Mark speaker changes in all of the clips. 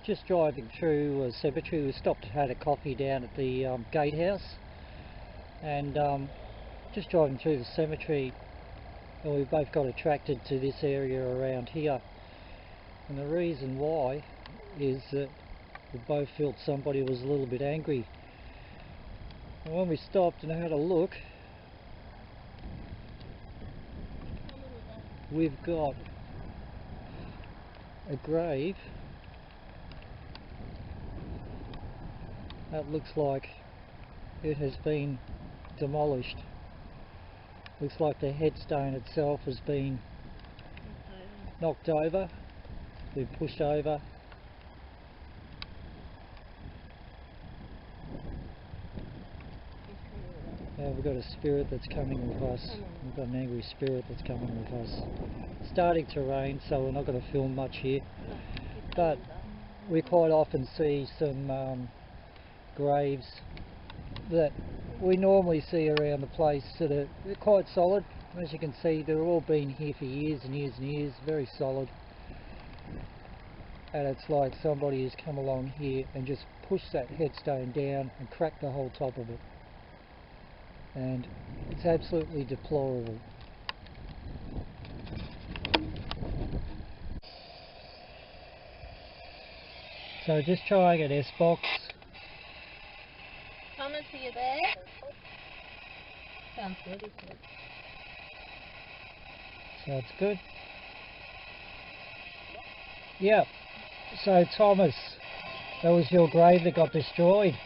Speaker 1: Just driving through a cemetery. We stopped and had a coffee down at the gatehouse, and just driving through the cemetery, and we both got attracted to this area around here. And the reason why is that we both felt somebody was a little bit angry. And when we stopped and had a look, we've got a grave that looks like it has been demolished. Looks like the headstone itself has been knocked over, been pushed over. And we've got a spirit that's coming with us. We've got an angry spirit that's coming with us. It's starting to rain, so we're not going to film much here. But we quite often see some graves that we normally see around the place that are quite solid. As you can see, they've all been here for years and years and years, very solid. And it's like somebody has come along here and just pushed that headstone down and cracked the whole top of it. And it's absolutely deplorable. So just trying an S-box.
Speaker 2: Thomas, are you there? Sounds good, isn't it?
Speaker 1: So it's good. Yeah. So Thomas, that was your grave that got destroyed.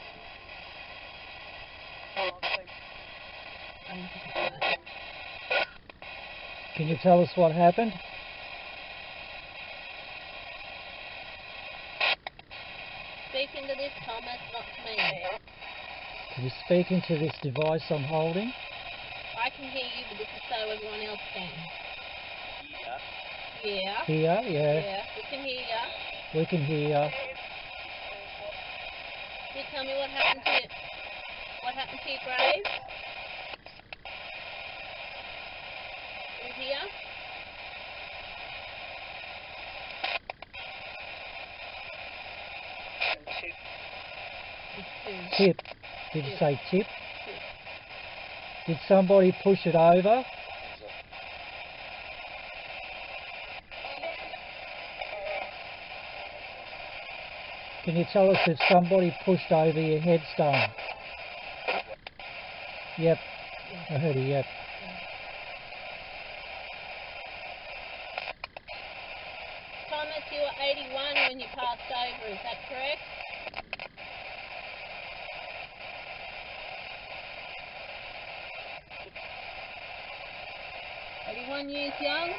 Speaker 1: Can you tell us what happened?
Speaker 2: Speaking to this, Thomas, not to me.
Speaker 1: Can you speak into this device I'm holding?
Speaker 2: I can hear you, but this is so everyone else can. Yeah.
Speaker 1: Here, yeah.
Speaker 2: Yeah, we can hear you.
Speaker 1: We can hear you.
Speaker 2: Can you tell me what happened to your grave? You here?
Speaker 1: Tip. Did you say tip? Did somebody push it over? Can you tell us if somebody pushed over your headstone? Yep. I heard a yep.
Speaker 2: Thomas, you were 81 when you passed over, is that correct? Years young?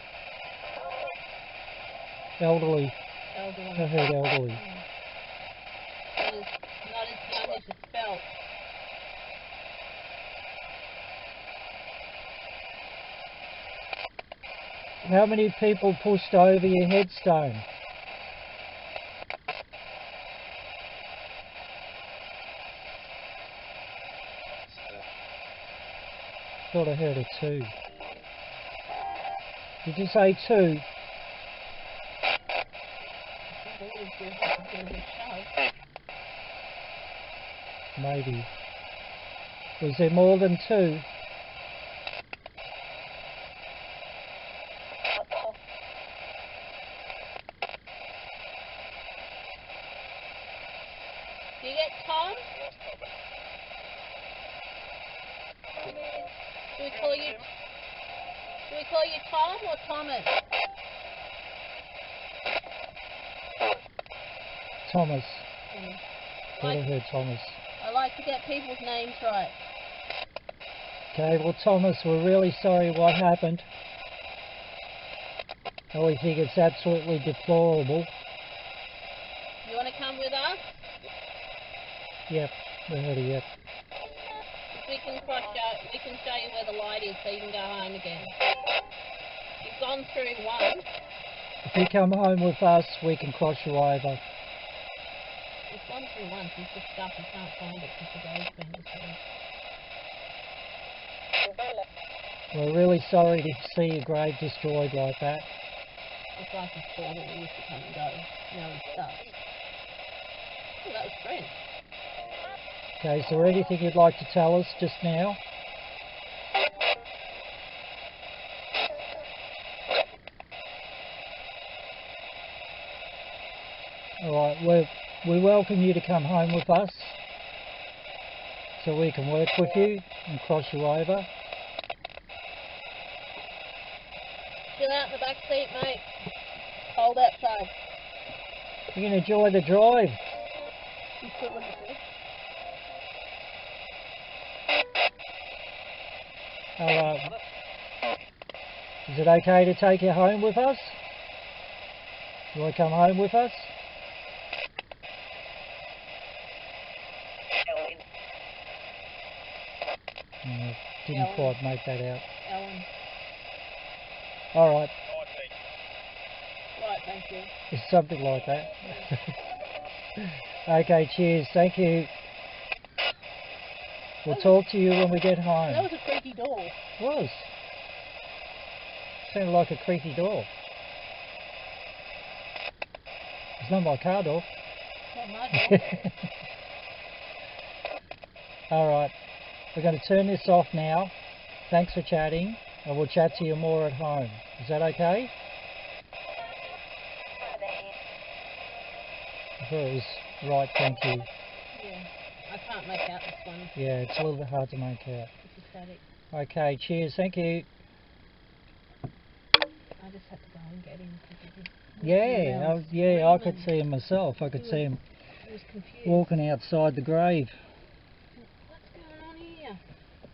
Speaker 1: Elderly.
Speaker 2: Elderly.
Speaker 1: I heard elderly.
Speaker 2: Not as young as it's felt.
Speaker 1: How many people pushed over your headstone? Thought I heard a 2. Did you say 2? Maybe. Was there more than 2?
Speaker 2: Do you get Tom? Do we call you Tom or Thomas?
Speaker 1: Thomas. Thought I heard Thomas.
Speaker 2: I like to get people's names right.
Speaker 1: Okay, well Thomas, we're really sorry what happened. And we think it's absolutely deplorable.
Speaker 2: You want to come with us?
Speaker 1: Yep, I heard a yep.
Speaker 2: We can show you where the light is so you can go home again. You've gone through once.
Speaker 1: If you come home with us, we can cross you over.
Speaker 2: You've gone through once, he's just stuck, you can't find it because the road's been destroyed.
Speaker 1: We're really sorry to see your grave destroyed like that.
Speaker 2: It's like a store that we used to come and go. Now it's stuck. Oh, that was French.
Speaker 1: Okay, is there anything you'd like to tell us just now? Alright, we welcome you to come home with us so we can work with you and cross you over.
Speaker 2: Chill out in the back seat, mate. Cold outside.
Speaker 1: You can enjoy the drive.
Speaker 2: You put what you said.
Speaker 1: Alright. Is it okay to take you home with us? You want to come home with us? Didn't
Speaker 2: Ellen.
Speaker 1: quite make that out.
Speaker 2: Ellen.
Speaker 1: Alright,
Speaker 2: Right, thank you.
Speaker 1: it's something like that. Okay, cheers, thank you. We'll talk to you when we get home.
Speaker 2: That was a creaky door.
Speaker 1: It was. Sounded like a creaky door. It's not my car door.
Speaker 2: Not my door.
Speaker 1: Alright, we're going to turn this off now. Thanks for chatting, and we'll chat to you more at home. Is that okay? I thought it was right, thank you.
Speaker 2: Yeah. I can't make out this one.
Speaker 1: Yeah, it's a little bit hard to make out.
Speaker 2: It's a static.
Speaker 1: Okay, cheers, thank you.
Speaker 2: I just had to go and get him because
Speaker 1: Yeah, I could see him myself. I could see him
Speaker 2: He was confused.
Speaker 1: walking outside the grave.
Speaker 2: What's going on here?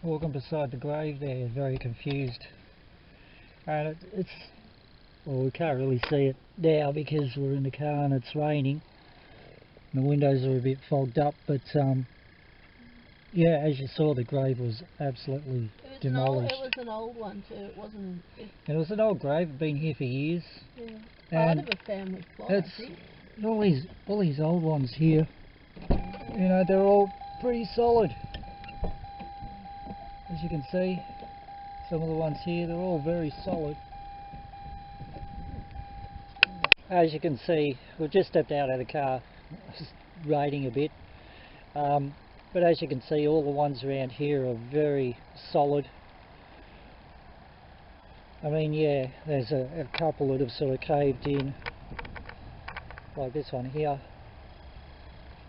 Speaker 1: Walking beside the grave there, very confused. And it's well, we can't really see it now because we're in the car and it's raining. The windows are a bit fogged up, but yeah, as you saw, the grave was absolutely demolished.
Speaker 2: It was an old one too. It wasn't.
Speaker 1: It was an old grave, it'd been here for years.
Speaker 2: Yeah.
Speaker 1: And
Speaker 2: Part of a family plot, I
Speaker 1: it's
Speaker 2: think.
Speaker 1: all these old ones here. You know, they're all pretty solid. As you can see, some of the ones here, they're all very solid. As you can see, we've just stepped out of the car. It's raining a bit. But as you can see, all the ones around here are very solid. I mean, yeah, there's a couple that have sort of caved in, like this one here,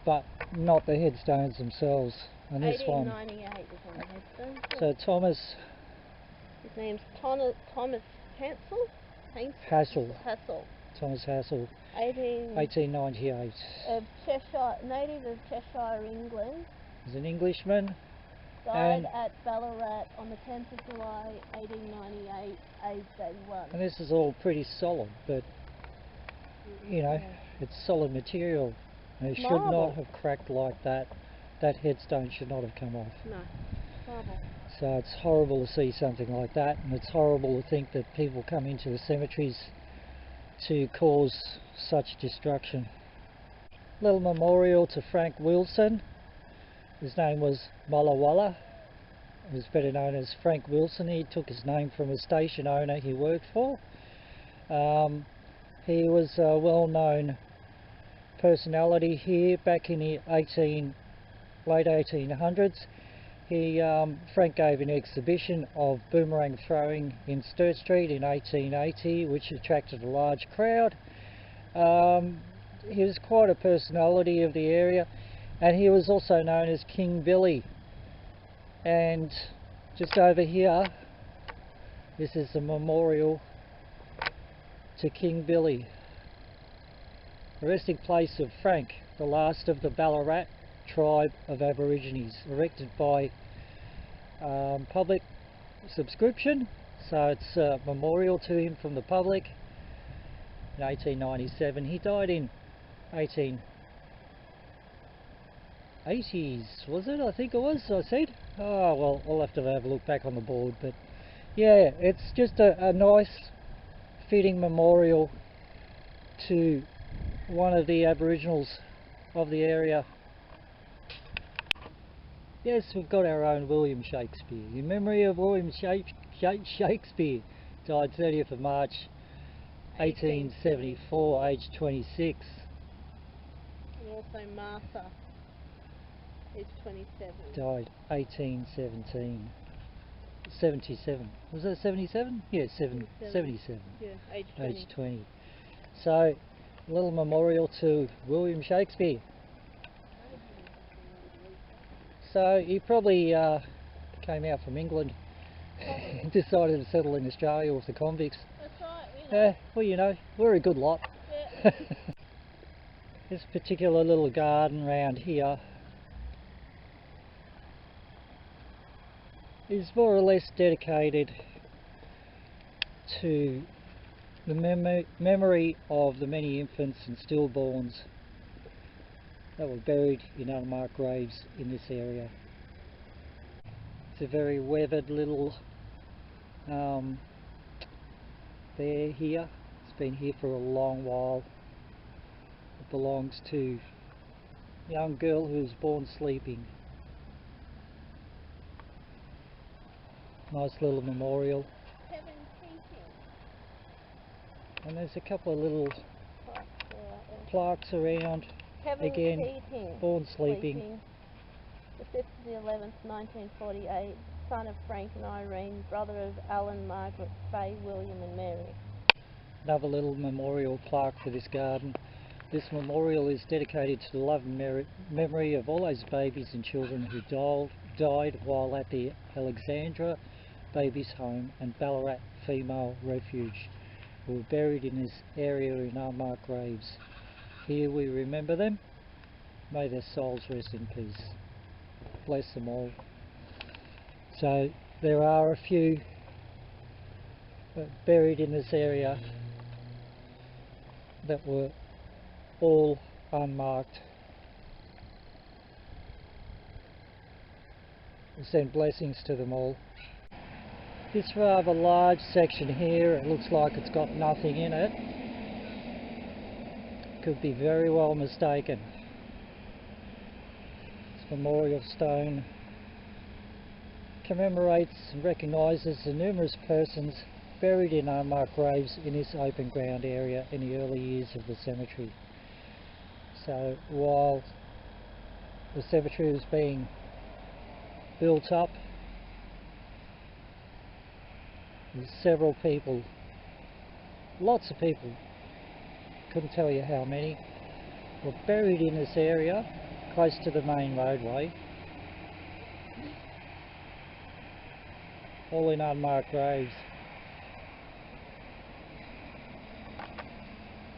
Speaker 1: but not the headstones themselves. And this one,
Speaker 2: 1898 is on the headstone.
Speaker 1: so Thomas
Speaker 2: His name's Thomas Hansel?
Speaker 1: Hassel,
Speaker 2: Hassel.
Speaker 1: Thomas Hassel,
Speaker 2: 18
Speaker 1: 1898.
Speaker 2: of Cheshire, native of Cheshire, England.
Speaker 1: He's an Englishman.
Speaker 2: Died
Speaker 1: And-
Speaker 2: at Ballarat on the 10th of July 1898, aged 81.
Speaker 1: And this is all pretty solid, but you know,
Speaker 2: Yeah.
Speaker 1: it's solid material. And it should
Speaker 2: Marble.
Speaker 1: not have cracked like that. That headstone should not have come off.
Speaker 2: No, marble.
Speaker 1: So it's horrible to see something like that, and it's horrible to think that people come into the cemeteries to cause such destruction. Little memorial to Frank Wilson. His name was Mullawalla. He was better known as Frank Wilson. He took his name from a station owner he worked for. He was a well-known personality here back in the late 1800s. Frank gave an exhibition of boomerang throwing in Sturt Street in 1880, which attracted a large crowd. He was quite a personality of the area, and he was also known as King Billy. And just over here, this is a memorial to King Billy, the resting place of Frank, the last of the Ballarat tribe of Aborigines, erected by public subscription. So it's a memorial to him from the public in 1897. He died in 1880s, was it? I think it was, I said. Oh well, I'll have to have a look back on the board, but yeah, it's just a nice fitting memorial to one of the Aboriginals of the area. Yes, we've got our own William Shakespeare. In memory of William Shakespeare, died 30th of March 1874, aged 26.
Speaker 2: Yeah, also Martha, is 27.
Speaker 1: Died 1817. 77. Was that 77? Yeah, 77.
Speaker 2: Yeah, age 20.
Speaker 1: Age 20. So, a little memorial to William Shakespeare. So, he probably came out from England and decided to settle in Australia with the convicts.
Speaker 2: That's right, you know.
Speaker 1: Well, you know, we're a good lot.
Speaker 2: Yeah.
Speaker 1: This particular little garden round here is more or less dedicated to the memory of the many infants and stillborns that were buried in unmarked graves in this area. It's a very weathered little bear here. It's been here for a long while. It belongs to a young girl who was born sleeping. Nice little memorial.
Speaker 2: Kevin Keating.
Speaker 1: And there's a couple of little
Speaker 2: Plaques there,
Speaker 1: plaques around.
Speaker 2: Kevin
Speaker 1: Again,
Speaker 2: Keating.
Speaker 1: born sleeping.
Speaker 2: The 5th of the 11th, 1948, son of Frank and Irene, brother of Alan, Margaret, Faye, William and Mary.
Speaker 1: Another little memorial plaque for this garden. This memorial is dedicated to the love and memory of all those babies and children who died while at the Alexandra Babies Home and Ballarat Female Refuge, who were buried in this area in unmarked graves. Here we remember them. May their souls rest in peace. Bless them all. So there are a few buried in this area that were all unmarked. We send blessings to them all. This rather large section here, it looks like it's got nothing in it. Could be very well mistaken. This memorial stone commemorates and recognises the numerous persons buried in unmarked graves in this open ground area in the early years of the cemetery. So while the cemetery was being built up, several people, lots of people, couldn't tell you how many, were buried in this area close to the main roadway, all in unmarked graves.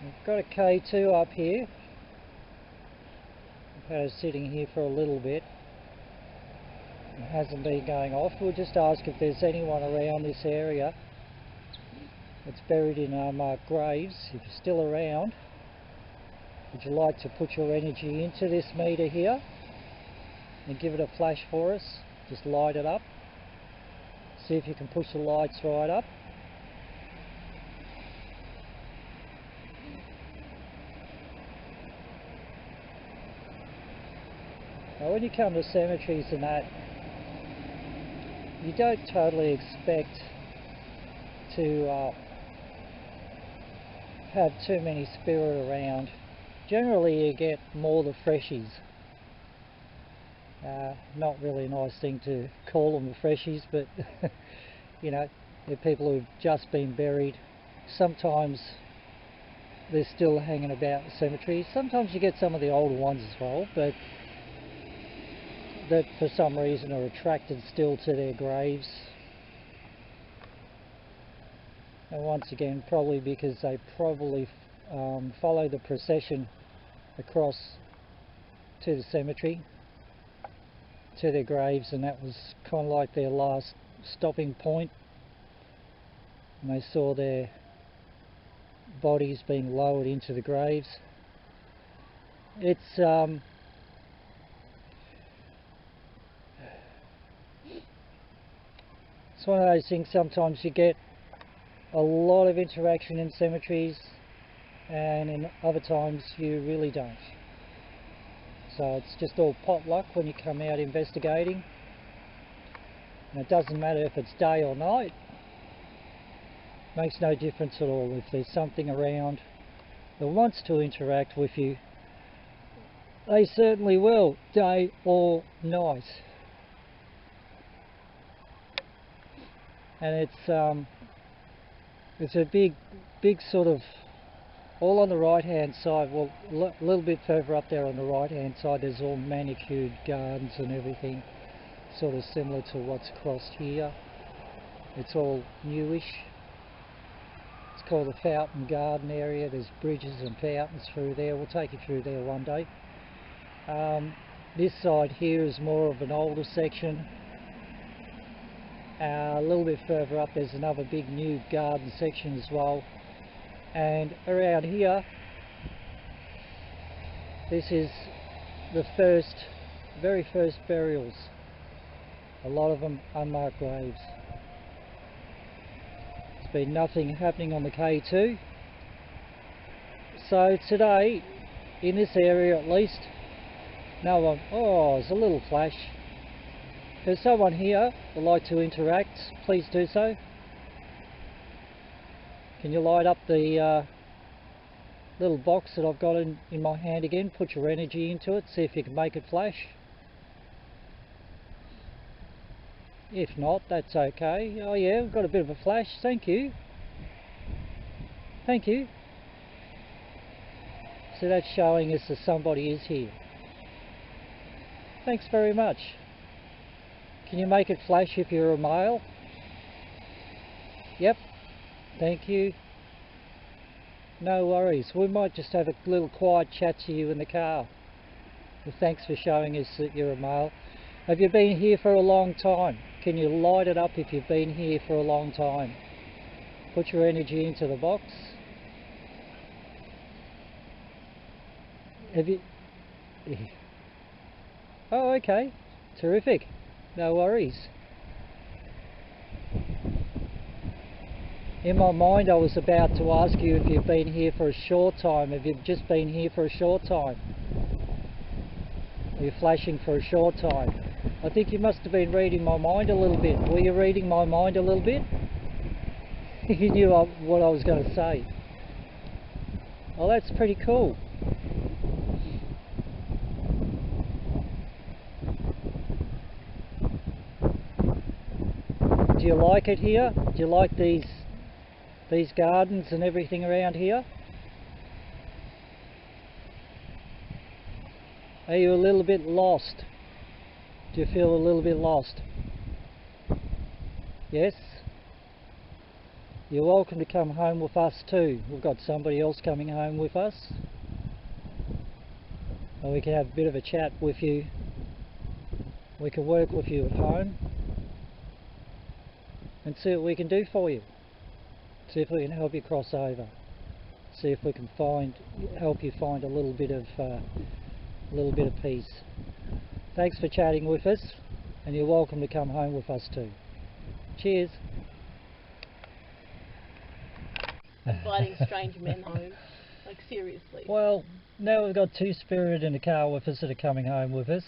Speaker 1: We've got a K2 up here. We've had it sitting here for a little bit. It hasn't been going off. We'll just ask if there's anyone around this area that's buried in unmarked graves. If you're still around, would you like to put your energy into this meter here and give it a flash for us? Just light it up. See if you can push the lights right up. Now when you come to cemeteries and that, you don't totally expect to have too many spirit around. Generally you get more the freshies. Not really a nice thing to call them the freshies, but you know, they're people who've just been buried. Sometimes they're still hanging about the cemetery. Sometimes you get some of the older ones as well, but that for some reason are attracted still to their graves. And once again, probably because they probably follow the procession across to the cemetery, to their graves, and that was kind of like their last stopping point. And they saw their bodies being lowered into the graves. It's one of those things. Sometimes you get a lot of interaction in cemeteries, and in other times you really don't. So it's just all potluck when you come out investigating. And it doesn't matter if it's day or night. Makes no difference at all. If there's something around that wants to interact with you, They certainly will, day or night. And it's a big sort of, all on the right hand side, well a little bit further up there on the right hand side there's all manicured gardens and everything, sort of similar to what's across here. It's all newish. It's called the Fountain Garden area. There's bridges and fountains through there. We'll take you through there one day. This side here is more of an older section. A little bit further up there's another big new garden section as well. And around here, this is the very first burials. A lot of them unmarked graves. There's been nothing happening on the K2. So today, in this area at least, no one, oh, there's a little flash. If there's someone here who would like to interact, please do so. Can you light up the little box that I've got in my hand again? Put your energy into it, see if you can make it flash. If not, that's okay. Oh yeah, we've got a bit of a flash. Thank you. Thank you. So that's showing us that somebody is here. Thanks very much. Can you make it flash if you're a male? Yep. Thank you. No worries. We might just have a little quiet chat to you in the car. Well, thanks for showing us that you're a male. Have you been here for a long time? Can you light it up if you've been here for a long time? Put your energy into the box. Have you... Oh, okay. Terrific. No worries. In my mind I was about to ask you if you've been here for a short time. Have you just been here for a short time? Are you flashing for a short time? I think you must have been reading my mind a little bit. Were you reading my mind a little bit? You knew what I was going to say. Well, that's pretty cool. Do you like it here? Do you like these gardens and everything around here? Are you a little bit lost? Do you feel a little bit lost? Yes? You're welcome to come home with us too. We've got somebody else coming home with us. And we can have a bit of a chat with you. We can work with you at home. And see what we can do for you. See if we can help you cross over. See if we can help you find a little bit of peace. Thanks for chatting with us, and you're welcome to come home with us too. Cheers.
Speaker 2: Inviting strange men home, like seriously.
Speaker 1: Well, now we've got two spirit in the car with us that are coming home with us.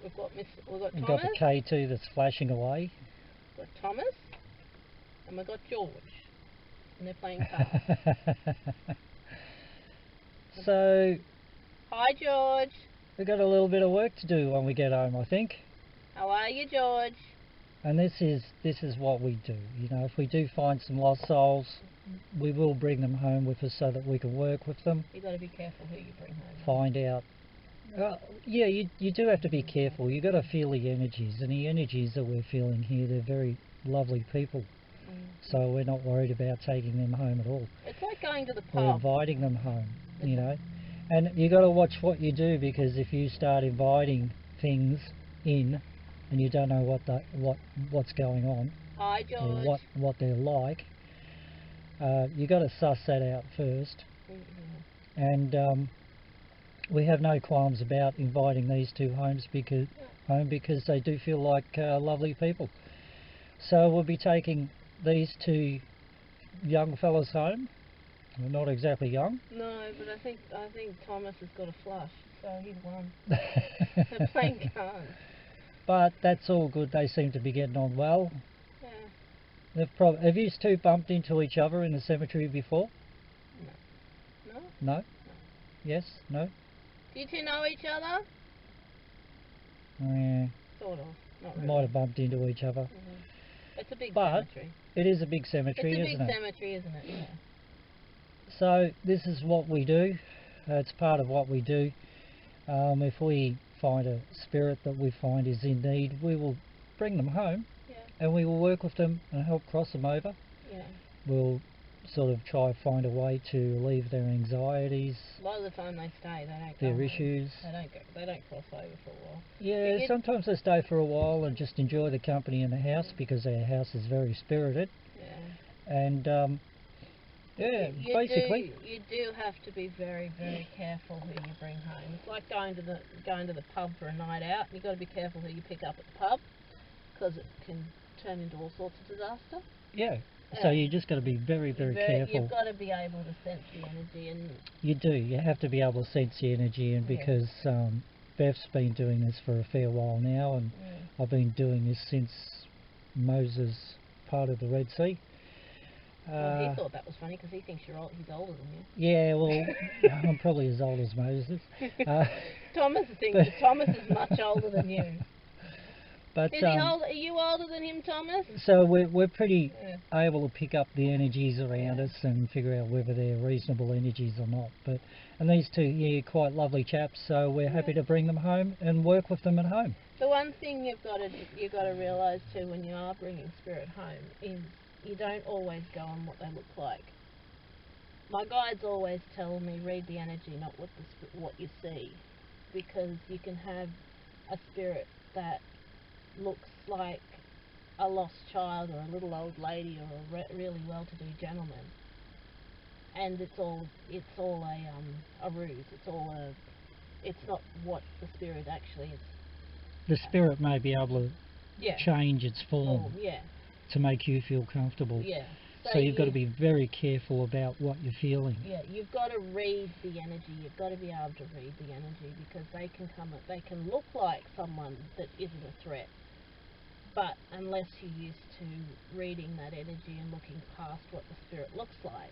Speaker 2: We've got Thomas.
Speaker 1: We've got the K2 that's flashing away.
Speaker 2: We've got Thomas, and we've got George, and they're playing cards.
Speaker 1: So,
Speaker 2: hi George.
Speaker 1: We've got a little bit of work to do when we get home, I think.
Speaker 2: How are you, George?
Speaker 1: And this is what we do. You know, if we do find some lost souls, we will bring them home with us so that we can work with them.
Speaker 2: You've got to be careful who you bring home.
Speaker 1: Find out. Yeah, you do have to be careful. You've got to feel the energies, and the energies that we're feeling here, they're very lovely people. So we're not worried about taking them home at all.
Speaker 2: It's like going to the pub.
Speaker 1: We're inviting them home, you know. And you got to watch what you do, because if you start inviting things in and you don't know what's going on,
Speaker 2: hi George,
Speaker 1: or what they're like, you got to suss that out first. And we have no qualms about inviting these two home because they do feel like lovely people. So we'll be taking these two young fellas home. Well, not exactly young.
Speaker 2: No, but I think Thomas has got a flush, so he's won. They're playing cards.
Speaker 1: But that's all good. They seem to be getting on well.
Speaker 2: Yeah.
Speaker 1: Have you two bumped into each other in the cemetery before?
Speaker 2: No. No?
Speaker 1: No? Yes? No?
Speaker 2: Do you two know each other?
Speaker 1: Yeah,
Speaker 2: Sort of. Not really.
Speaker 1: might have bumped into each other.
Speaker 2: It's a big
Speaker 1: But
Speaker 2: cemetery.
Speaker 1: it is a big cemetery,
Speaker 2: It's a big
Speaker 1: isn't it?
Speaker 2: cemetery, isn't it? Yeah.
Speaker 1: So this is what we do. It's part of what we do. If we find a spirit that we find is in need, we will bring them home,
Speaker 2: Yeah.
Speaker 1: and we will work with them and help cross them over.
Speaker 2: Yeah.
Speaker 1: We'll sort of try to find a way to relieve their anxieties,
Speaker 2: A lot of the time they stay. They don't go
Speaker 1: their
Speaker 2: home.
Speaker 1: issues.
Speaker 2: They don't go. They don't cross over for a while.
Speaker 1: Yeah,
Speaker 2: get-
Speaker 1: sometimes they stay for a while and just enjoy the company in the house because our house is very spirited.
Speaker 2: Yeah.
Speaker 1: And yeah, basically.
Speaker 2: You do have to be very, very careful who you bring home. It's like going to the pub for a night out. You've got to be careful who you pick up at the pub because it can turn into all sorts of disaster.
Speaker 1: Yeah. So
Speaker 2: Yeah.
Speaker 1: you just got to be very, very careful.
Speaker 2: You've got to be able to sense the energy, and
Speaker 1: You do. You have to be able to sense the energy, and
Speaker 2: Yeah.
Speaker 1: because Beth's been doing this for a fair while now, and I've been doing this since Moses part of the Red Sea.
Speaker 2: Well, he thought that was funny because he thinks he's older than you.
Speaker 1: Yeah, well, I'm probably as old as Moses.
Speaker 2: Thomas thinks that Thomas is much older than you.
Speaker 1: But
Speaker 2: Is he older? Are you older than him, Thomas?
Speaker 1: so we're pretty
Speaker 2: Yeah.
Speaker 1: able to pick up the energies around us and figure out whether they're reasonable energies or not. And these two here, quite lovely chaps, so we're happy to bring them home and work with them at home.
Speaker 2: The one thing you've got to realise too when you are bringing spirit home is you don't always go on what they look like. My guides always tell me read the energy, not what you see, because you can have a spirit that looks like a lost child or a little old lady or a really well-to-do gentleman, and it's all a ruse. It's not what the spirit actually is.
Speaker 1: The spirit may be able to
Speaker 2: Yeah.
Speaker 1: change its form
Speaker 2: Yeah.
Speaker 1: to make you feel comfortable.
Speaker 2: Yeah.
Speaker 1: So you've got to be very careful about what you're feeling.
Speaker 2: Yeah, you've got to read the energy. You've got to be able to read the energy because they can look like someone that isn't a threat. But unless you're used to reading that energy and looking past what the spirit looks like,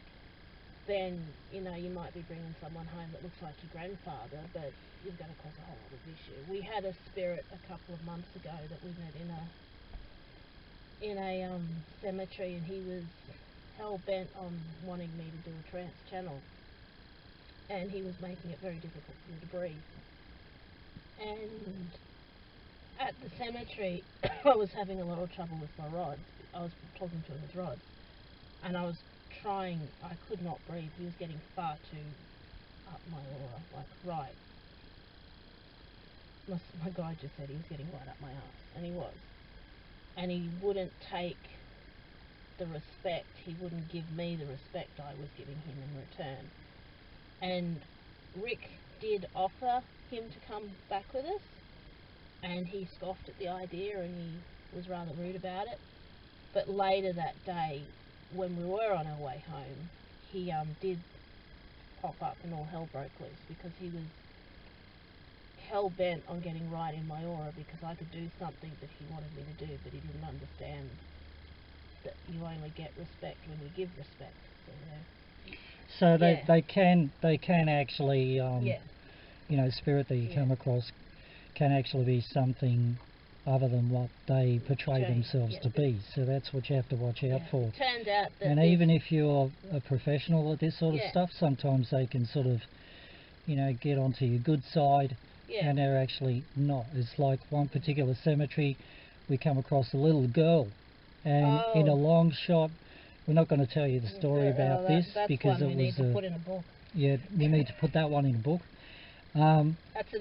Speaker 2: then you might be bringing someone home that looks like your grandfather, but you're going to cause a whole lot of issue. We had a spirit a couple of months ago that we met in a cemetery, and he was hell bent on wanting me to do a trance channel, and he was making it very difficult for me to breathe. And at the cemetery, I was having a lot of trouble with my rods. I was talking to him with rods, and I was trying. I could not breathe. He was getting far too up my aura, like right. My guy just said he was getting right up my arse, and he was. And he wouldn't take the respect. He wouldn't give me the respect I was giving him in return. And Rick did offer him to come back with us, and he scoffed at the idea and he was rather rude about it. But later that day, when we were on our way home, he did pop up and all hell broke loose because he was hell-bent on getting right in my aura because I could do something that he wanted me to do, but he didn't understand that you only get respect when you give respect.
Speaker 1: So they can actually spirit that you
Speaker 2: Yeah.
Speaker 1: come across can actually be something other than what they portray themselves to be. So that's what you have to watch out for.
Speaker 2: It turned out that
Speaker 1: And even if you're a professional at this sort of stuff, sometimes they can sort of get onto your good side, and they're actually not. It's like one particular cemetery, we come across a little girl, and in a long shot, we're not going to tell you the story about this because
Speaker 2: one
Speaker 1: it
Speaker 2: we
Speaker 1: was
Speaker 2: need to put in a book.
Speaker 1: Yeah, we need to put that one in a book.
Speaker 2: That's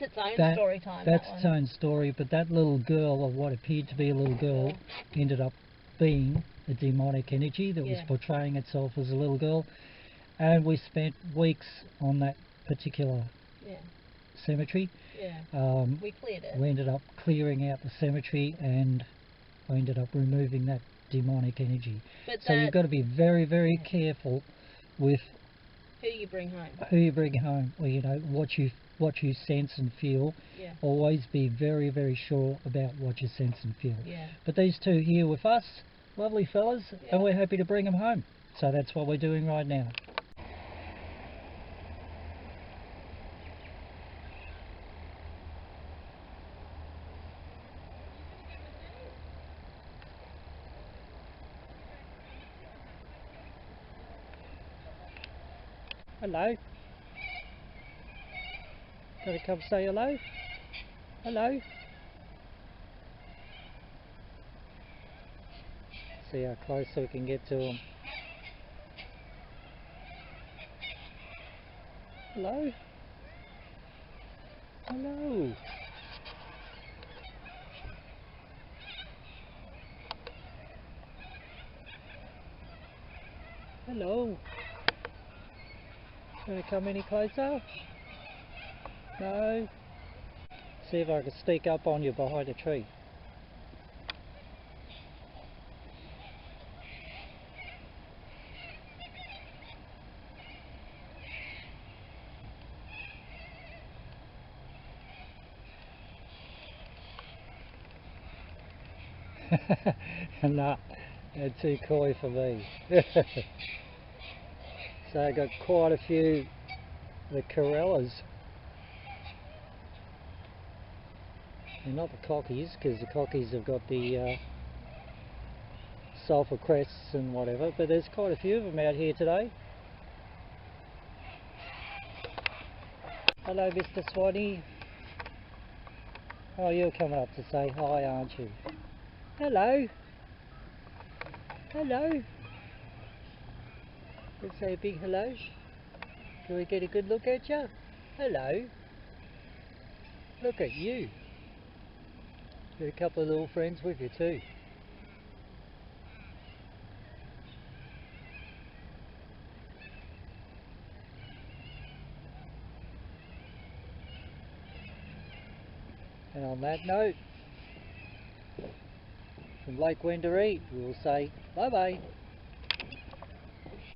Speaker 2: its own story time.
Speaker 1: That's its own story, but that little girl, or what appeared to be a little girl, ended up being a demonic energy that was portraying itself as a little girl. And we spent weeks on that particular cemetery.
Speaker 2: We cleared it.
Speaker 1: We ended up clearing out the cemetery, and we ended up removing that demonic energy. So you've got to be very, very careful with
Speaker 2: who you bring home.
Speaker 1: Who you bring home, or what you sense and feel. Always be very, very sure about what you sense and feel. But these two here with us, lovely fellas, and we're happy to bring them home. So that's what we're doing right now. Hello. Gonna come say hello? Hello. See how close we can get to him. Hello. Hello. Hello. Gonna come any closer? No. See if I can sneak up on you behind a tree. Nah, they're too coy for me. So I got quite a few the corellas. And not the cockies, because the cockies have got the sulphur crests and whatever, but there's quite a few of them out here today. Hello Mr. Swanee. Oh, you're coming up to say hi, aren't you? Hello. Hello. Let's say a big hello. Can we get a good look at you? Hello. Look at you. Got a couple of little friends with you too. And on that note, from Lake Wendouree, we'll say bye bye.